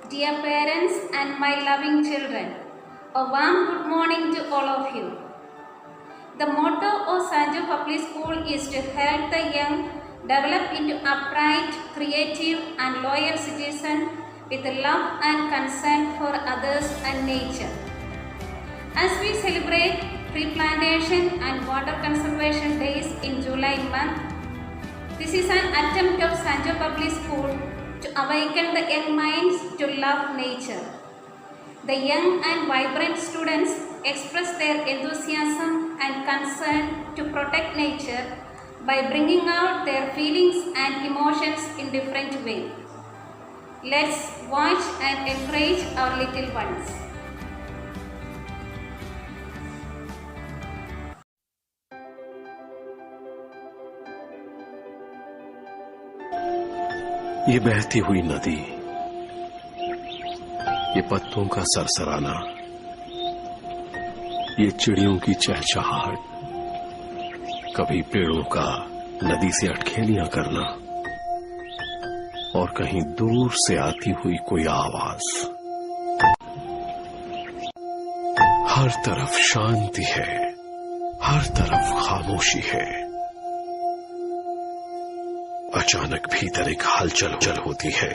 dear parents and my loving children, a warm good morning to all of you. The motto of Sanjo Public School is to help the young develop into upright, creative and loyal citizens with love and concern for others and nature. As we celebrate tree plantation and water conservation days in July month, this is an attempt of Sanjo Public School to awaken the young minds to love nature. The young and vibrant students express their enthusiasm and concern to protect nature by bringing out their feelings and emotions in different ways. Let's watch and encourage our little ones. ये बहती हुई नदी, ये पत्तों का सरसराना, ये चिड़ियों की चहचहाहट, कभी पेड़ों का नदी से अटखेलियां करना और कहीं दूर से आती हुई कोई आवाज। हर तरफ शांति है, हर तरफ खामोशी है। अचानक भीतर एक हलचल होती है,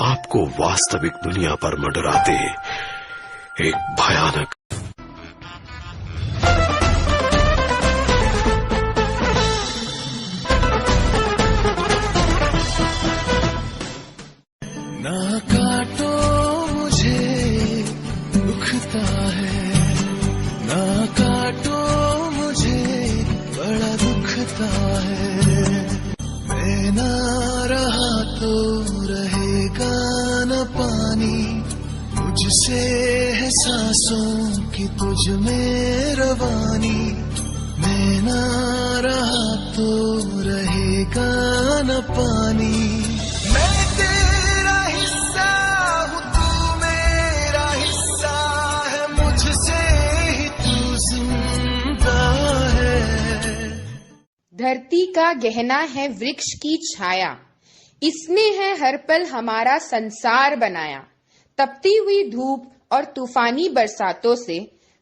आपको वास्तविक दुनिया पर मंडराते एक भयानक ना काटो मुझे दुखता है, ना काटो मुझे बड़ा दुखता है। मैं ना रहा तो रहेगा न पानी, मुझसे है सांसों की तुझ में रवानी। मैं ना रहा तो रहेगा न पानी। मैं तेरा हिस्सा हूँ, तू मेरा हिस्सा है, मुझसे ही तू जिंदा है। धरती का गहना है वृक्ष की छाया, इसने है हर पल हमारा संसार बनाया। तपती हुई धूप और तूफानी बरसातों से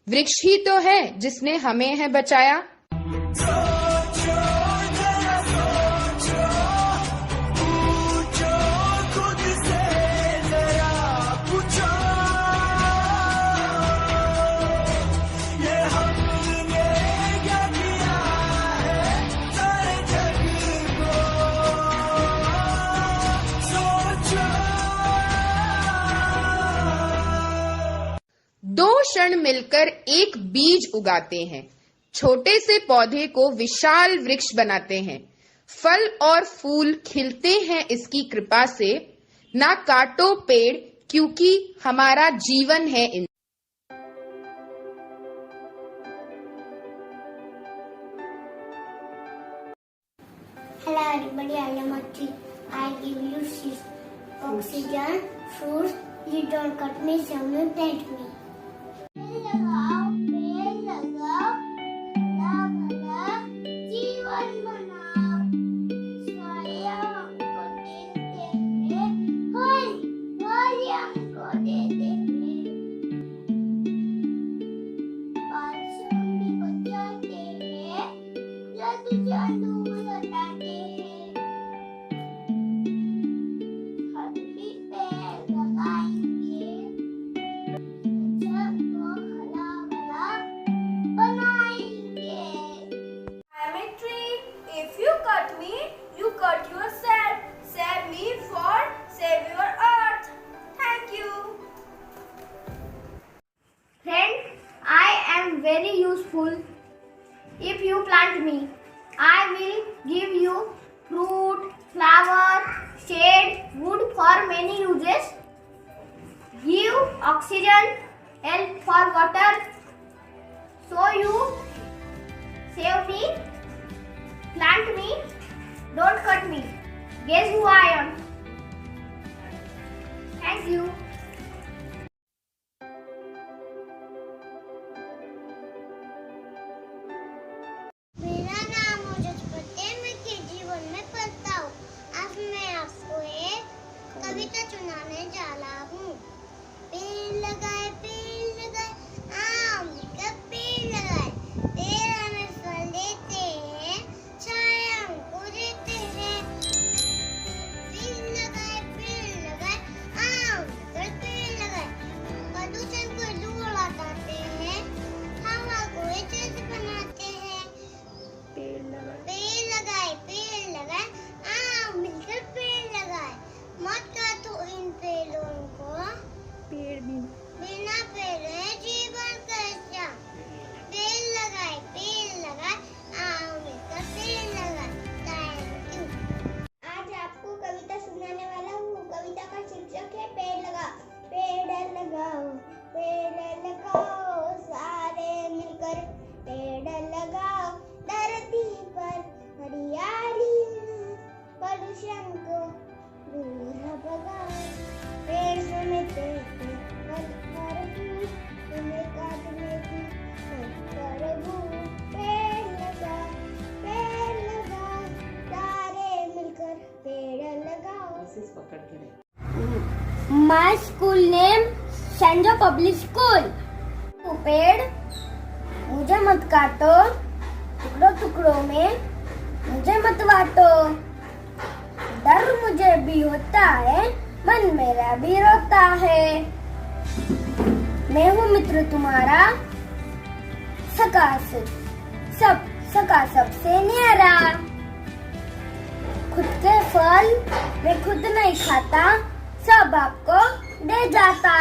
वृक्ष ही तो है जिसने हमें है बचाया। दो क्षण मिलकर एक बीज उगाते हैं, छोटे से पौधे को विशाल वृक्ष बनाते हैं। फल और फूल खिलते हैं इसकी कृपा से। ना काटो पेड़ क्योंकि हमारा जीवन है इन। Hello everybody, I am a tree. I give you seeds, oxygen, fruits. You don't cut me, so you plant me. जीवन बनाओ, साया हमको देते हैं, हरी हमको देते हैं, पासों भी बचाते हैं, जादू हटाते हैं। हम भी पेड़ लगाएंगे, सबको हरा भरा बनाएंगे। I am a tree. If you cut me, you cut yourself. Save me for save your earth. Thank you. Friend, I am very useful. If you plant me, I will give you fruit, flower, shade, wood for many uses. Give oxygen, help for water. So you save me, plant me, don't cut me. Guess who I am? Thank you. मेरा नाम मुझे पता है, मैं के जीवन में पढ़ता हूँ। आज मैं आपको एक कविता कविता सुनाने जा रहा हूँ। पेड़ लगाए आम का पेड़ लगाए, पेड़ हमें फल देते हैं, छाया हमको देते हैं। पेड़ लगाए आम का पेड़ लगाए, प्रदूषण को दूर हटाते हैं, हवा को स्वच्छ बनाते हैं। पेड़ लगाए आम मिलकर पेड़ लगाए, मत काटो इन पेड़ों को, बिना पेड़ है जीवन कैसा। पेड़ लगाए आम मिलकर पेड़ लगाए। Thank you. आज आपको कविता सुनाने वाला हूँ। कविता का शीर्षक है पेड़ लगाओ। सारे मिलकर पेड़ लगाओ, धरती पर हरियाली, प्रदूषण को दूर भगाओ। पेड़ समेत तुम्हें काटने की प्रभु। पेड़ लगाओ, सारे मिलकर पेड़ लगाओ। My school name सेंजो पब्लिक स्कूल। पेड़ मुझे मत काटो, टुकड़ों में मुझे मत बांटो। डर मुझे भी होता है, मन मेरा भी रोता है। मैं हूँ मित्र तुम्हारा, सका सबसे न्यारा। खुद के फल मैं खुद नहीं खाता, सब आपको दे जाता।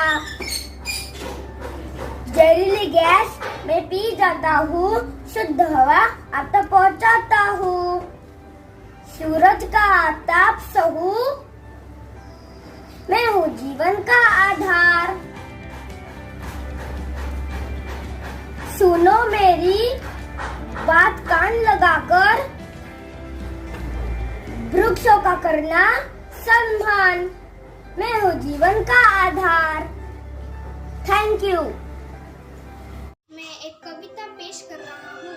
जहरीली गैस मैं पी जाता हूँ, शुद्ध हवा आप तक पहुँचाता हूँ। सूरज का ताप सहू, मैं हूँ जीवन का आधार। सुनो मेरी बात कान लगाकर, वृक्षों का करना सम्मान, मैं हूँ जीवन का आधार। Thank you. मैं एक कविता पेश कर रहा हूँ।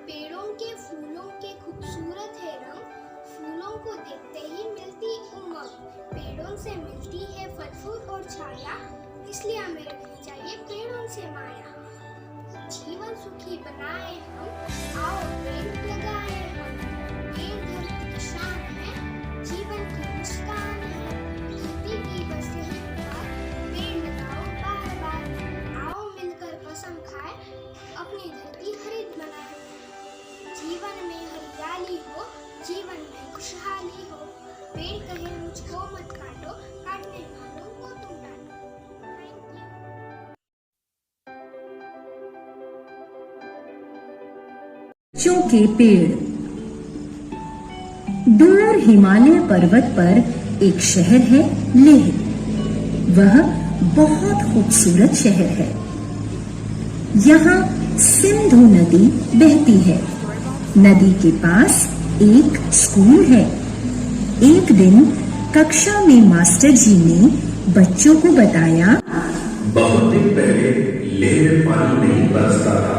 पेड़ों के फूलों के खूबसूरत है रंग, फूलों को देखते ही मिलती उमंग। पेड़ों से मिलती है फल फूल और छाया, इसलिए हमें रखनी चाहिए पेड़ों से माया। जीवन सुखी बनाए हम, आओ पेड़ लगाए हम। पेड़ धरती की शान है, जीवन की मुस्कान है। धरती की बस यही पुकार, पेड़ लगाओ बार बार। आओ मिलकर कसम खाए, अपनी धरती हरित बनाए। जीवन में हरियाली हो, जीवन में खुशहाली हो। पेड़ कहे मुझको मत काटो, काटने वालों को तुम डांटो। बच्चों के पेड़। दूर हिमालय पर्वत पर एक शहर है लेह। वह बहुत खूबसूरत शहर है। यहाँ सिंधु नदी बहती है। नदी के पास एक स्कूल है। एक दिन कक्षा में मास्टर जी ने बच्चों को बताया, बहुत दिन पहले लेह में पानी नहीं बरसता था।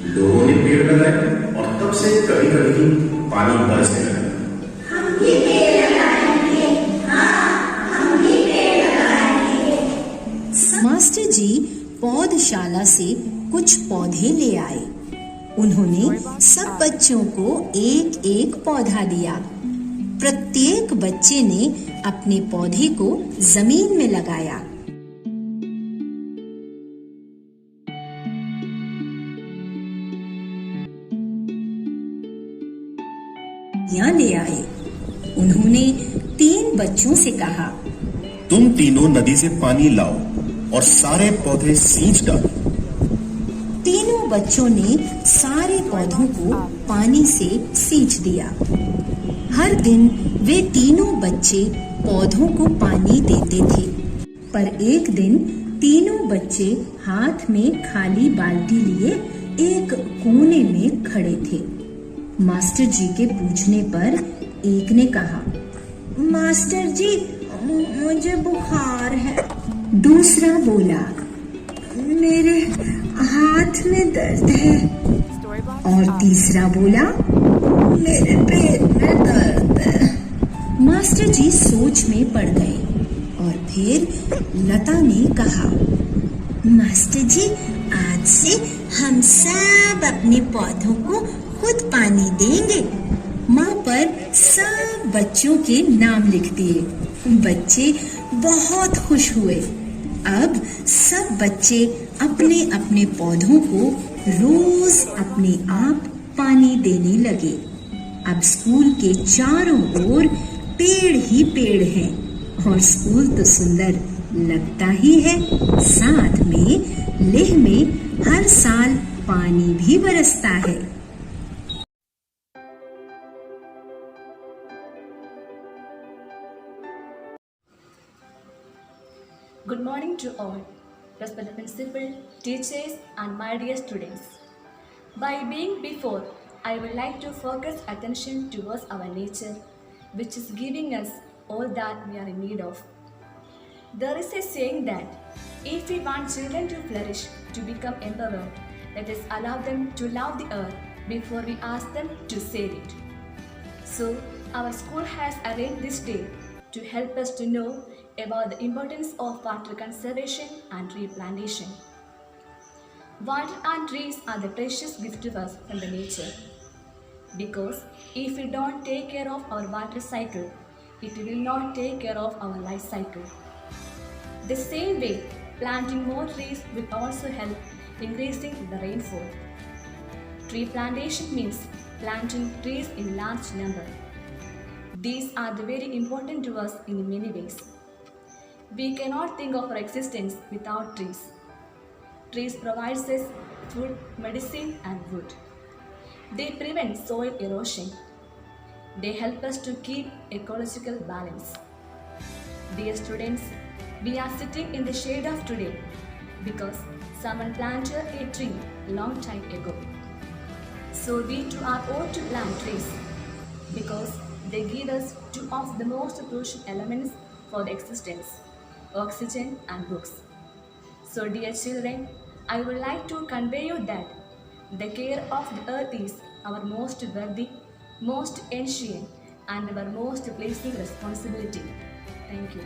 लोगों ने पेड़ लगाए और तब से कभी कभी पानी बरसने लगा। मास्टर जी पौधशाला से कुछ पौधे ले आए। उन्होंने सब बच्चों को एक एक पौधा दिया। प्रत्येक बच्चे ने अपने पौधे को जमीन में लगाया। यहाँ ले आए। उन्होंने 3 बच्चों से कहा, तुम तीनों नदी से पानी लाओ और सारे पौधे सींच डालो। तीनों बच्चों ने सारे पौधों को पानी से सींच दिया। हर दिन वे तीनों बच्चे पौधों को पानी देते थे। पर एक दिन तीनों बच्चे हाथ में खाली बाल्टी लिए एक कोने में खड़े थे। मास्टर जी के पूछने पर एक ने कहा, मास्टर जी मुझे बुखार है। दूसरा बोला, मेरे हाथ में दर्द है। और तीसरा बोला, मेरे पेट में दर्द है। मास्टर जी सोच में पड़ गए और फिर लता ने कहा, मास्टर जी, आज से हम सब अपने पौधों को खुद पानी देंगे। माँ पर सब बच्चों के नाम लिख दिए। बच्चे बहुत खुश हुए। अब सब बच्चे अपने अपने पौधों को रोज अपने आप पानी देने लगे। अब स्कूल के चारों ओर पेड़ ही पेड़ हैं और स्कूल तो सुंदर लगता ही है। साथ में लेह में हर साल पानी भी बरसता है। Good morning to all, respected principal, teachers and my dear students. By being before, I would like to focus attention towards our nature, which is giving us all that we are in need of. There is a saying that if we want children to flourish, to become empowered, let us allow them to love the earth before we ask them to save it. So, our school has arranged this day to help us to know about the importance of water conservation and tree plantation. Water and trees are the precious gift to us from the nature. Because if we don't take care of our water cycle, it will not take care of our life cycle. The same way, planting more trees will also help increasing the rainfall. Tree plantation means planting trees in large number. These are very important to us in many ways. We cannot think of our existence without trees. Trees provide us food, medicine and wood. They prevent soil erosion. They help us to keep ecological balance. Dear students, we are sitting in the shade of today because someone planted a tree long time ago. So we too are ought to plant trees because they give us two of the most crucial elements for the existence, oxygen and books. So dear children, I would like to convey you that the care of the earth is our most worthy, most ancient and our most pleasing responsibility. Thank you.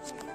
Thank you.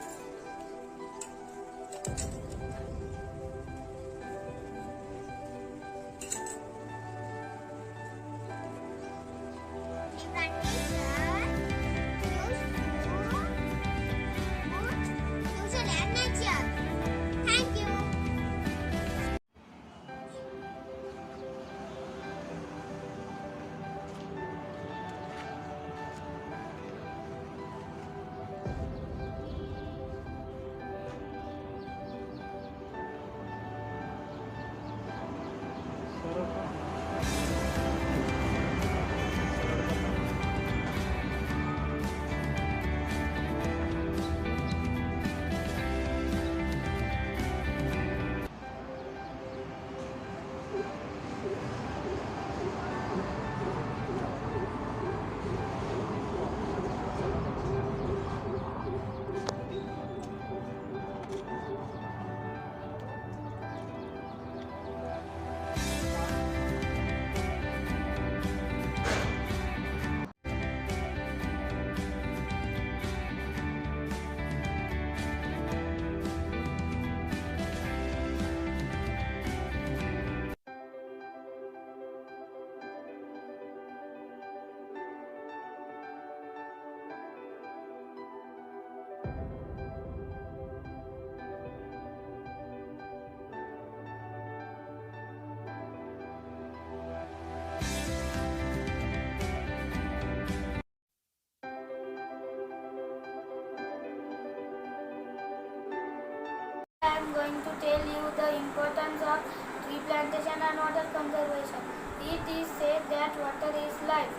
I am going to tell you the importance of tree plantation and water conservation. It is said that water is life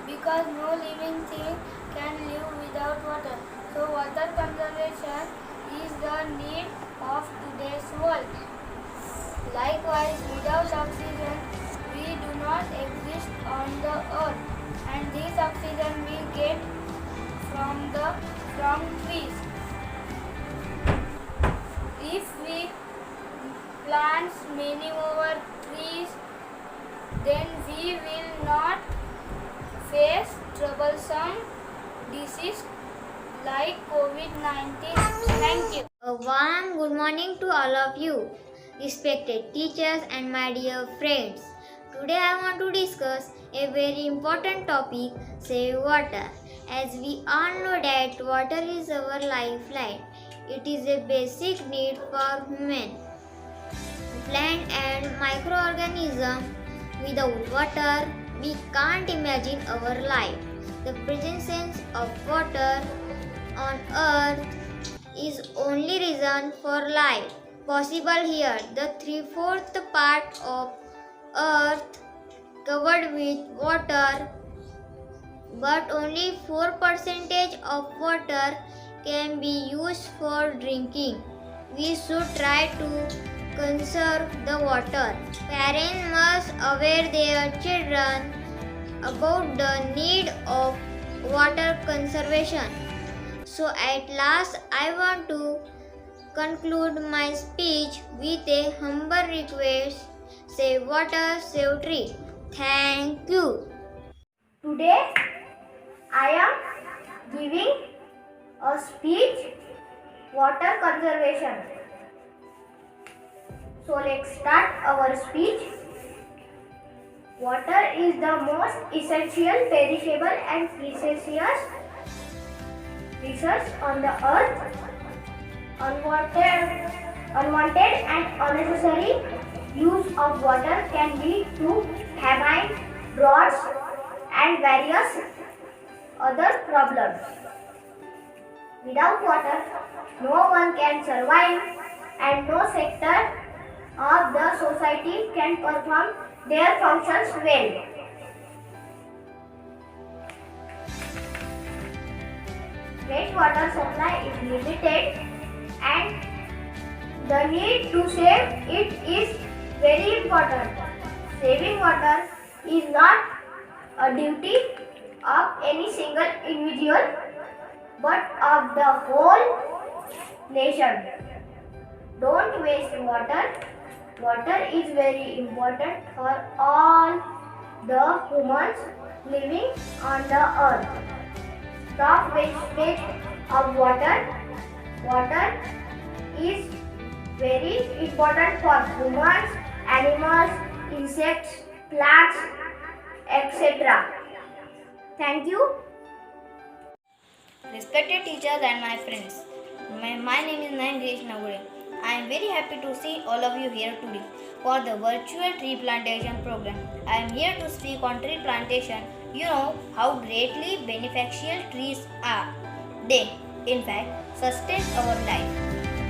because no living thing can live without water. So water conservation is the need of today's world. Likewise, without oxygen, we do not exist on the earth, and this oxygen we get from trees. If we plant many more trees, then we will not face troublesome disease like COVID-19. Thank you. A warm good morning to all of you, respected teachers and my dear friends. Today I want to discuss a very important topic, save water. As we all know that water is our lifeline. It is a basic need for human, plant and microorganisms. Without water, we can't imagine our life. The presence of water on earth is only reason for life possible here. The 3/4 part of earth covered with water, but only 4% of water can be used for drinking. We should try to conserve the water. Parents must aware their children about the need of water conservation. So at last I want to conclude my speech with a humble request: save water, save tree. Thank you. Today I am giving a speech, water conservation. So let's start our speech. Water is the most essential, perishable and precious resource on the earth. Unwanted and unnecessary use of water can lead to famine, droughts and various other problems. Without water, no one can survive and no sector of the society can perform their functions well. Water supply is limited and the need to save it is very important. Saving water is not a duty of any single individual but of the whole nation. Don't waste water. Water is very important for all the humans living on the earth. Stop wastage of water Water is very important for humans, animals, insects, plants, etc. Thank you. Respected teachers and my friends, my name is Nayan Giresh Nagure. I am very happy to see all of you here today for the virtual tree plantation program. I am here to speak on tree plantation. You know how greatly beneficial trees are. They, in fact, sustain our life.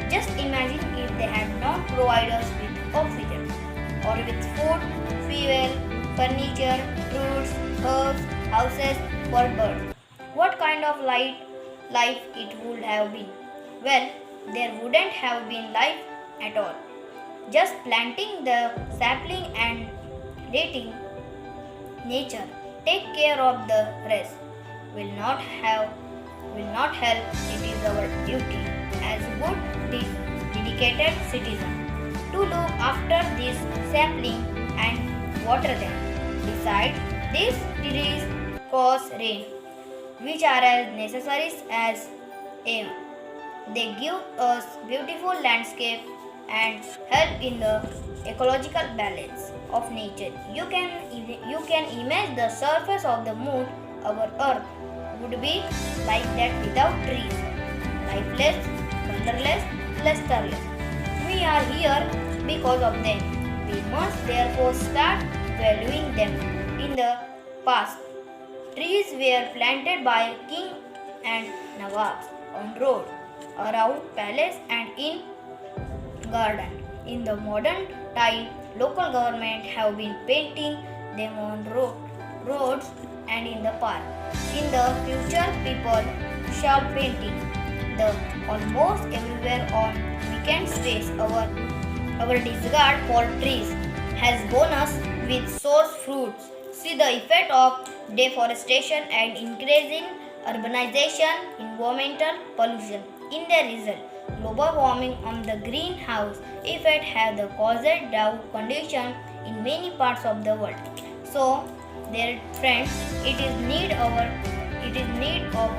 Just imagine if they had not provided us with oxygen or with food, fuel, furniture, fruits, herbs, houses for birds. What kind of life it would have been? Well, there wouldn't have been life at all. Just planting the sapling and letting nature take care of the rest will not help. It is our duty as good dedicated citizens to look after this sapling and water them. Besides, these trees cause rain, which are as necessary as air. They give us beautiful landscape and help in the ecological balance of nature. You can imagine the surface of the moon, our earth, would be like that without trees. Lifeless, colorless, lusterless. We are here because of them. We must therefore start valuing them. In the past, trees were planted by kings and nawabs on road, around palace and in garden. In the modern time, local government have been painting them on roads and in the park. In the future, people shall painting them almost everywhere on weekend space. Our disregard for trees has borne us with source fruits. See the effect of deforestation and increasing urbanization, environmental pollution. In the result, global warming on the greenhouse effect have the caused drought condition in many parts of the world. So, dear friends, it is need of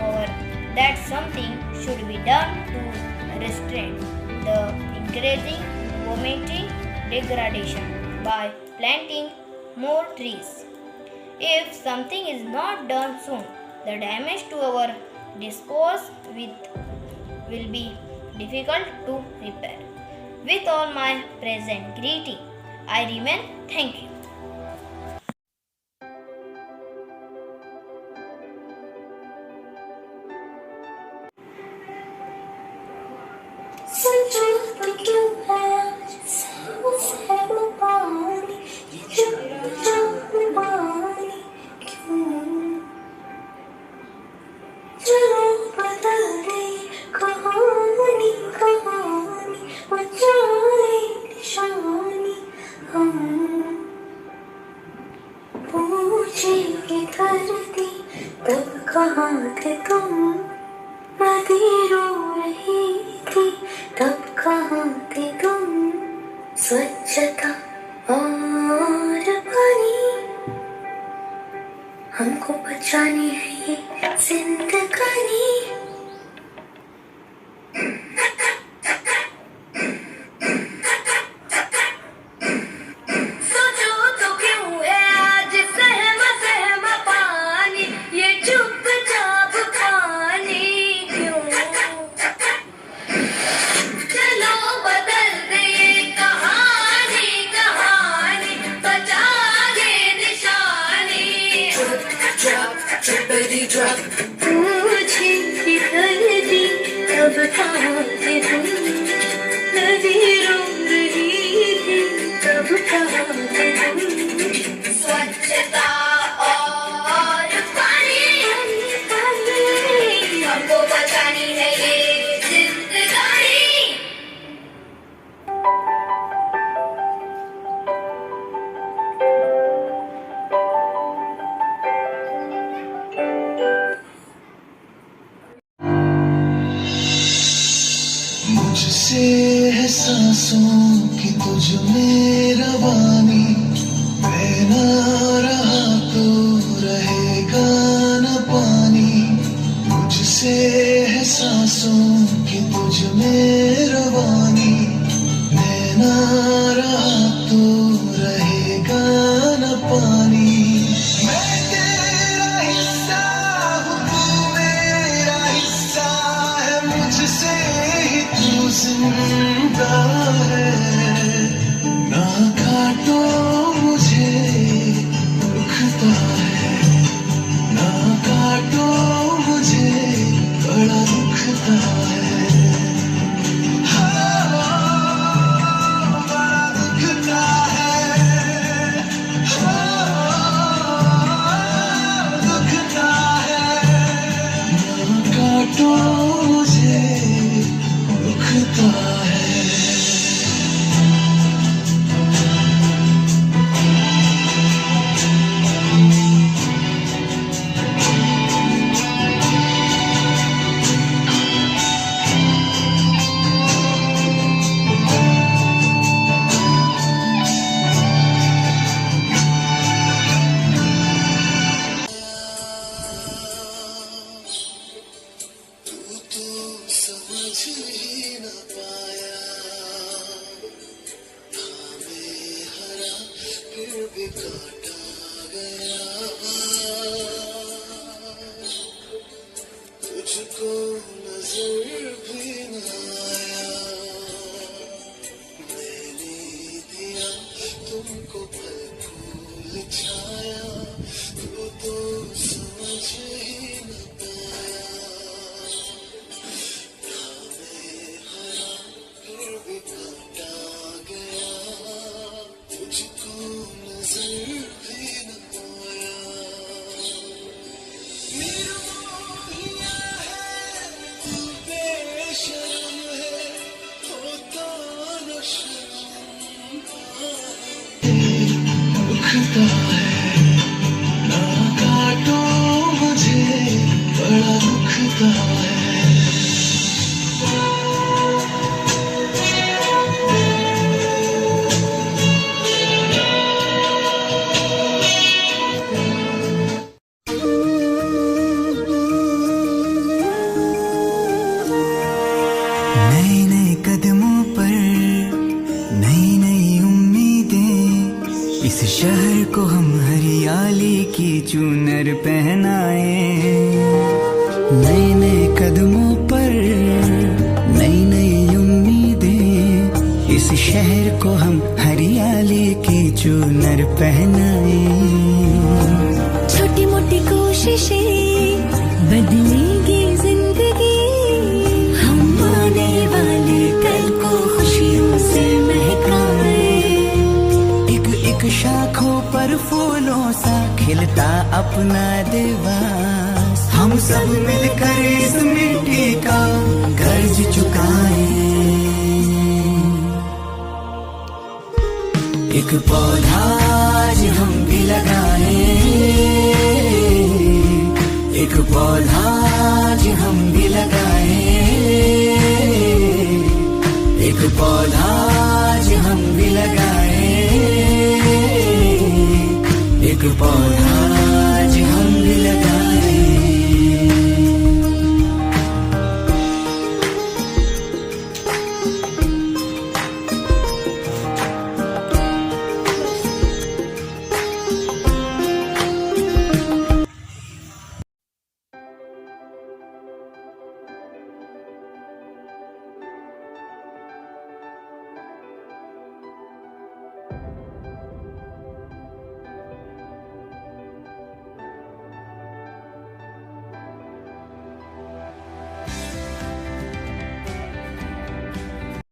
our that something should be done to restrain the increasing environmental degradation by planting more trees. If something is not done soon, the damage to our discourse will be difficult to repair. With all my present greeting, I remain. Thank you. तब कहाँ थे तुम, नदी रो रही थी, तब कहाँ थे तुम, स्वच्छता और पानी हमको बचानी है ये जिंदगानी। स्वच्छता और पानी हमको बचानी है ये जिंदगानी। मुझसे है सांसों की तुझ में रवानी, मैं ना रहा तो रहेगा न पानी। मुझसे मुझसे है सांसों की तुझ में रवानी, रहना रहा तो रहेगा न पानी। मैं तेरा हिस्सा हूँ, तू मेरा हिस्सा है, मुझसे ही तू जिंदा है। ना काटो मुझे दुखता है, ना काटो मुझे बड़ा दुखता है। तो मुझे दुखता है। तुझको नजर भी न आया, मैंने दिया तुमको पल फूल छाया, तू तो समझ ही न पाया। था मैं हरा फिर भी काटा गया, तुझको नजर भी न आया। दुखता है, ना काटो मुझे बड़ा दुखता है। नए नए कदमों पर नई नई उम्मीदें, इस शहर को हम हरियाली की चूनर पहनाए। नए नए कदमों पर नई नई उम्मीदें, इस शहर को हम हरियाली की चूनर पहनाए। छोटी मोटी कोशिशें बदलेगी जिंदगी, हम आने वाले कल को खुशियों से महकाए। एक एक शाखों पर फूलों सा खिलता अपना देवास, हम सब मिलकर इस मिट्टी का कर्ज चुकाए। एक पौधा आज हम भी लगाए, एक पौधा आज हम भी लगाए, एक पौधा आज हम भी लगाए, एक पौधा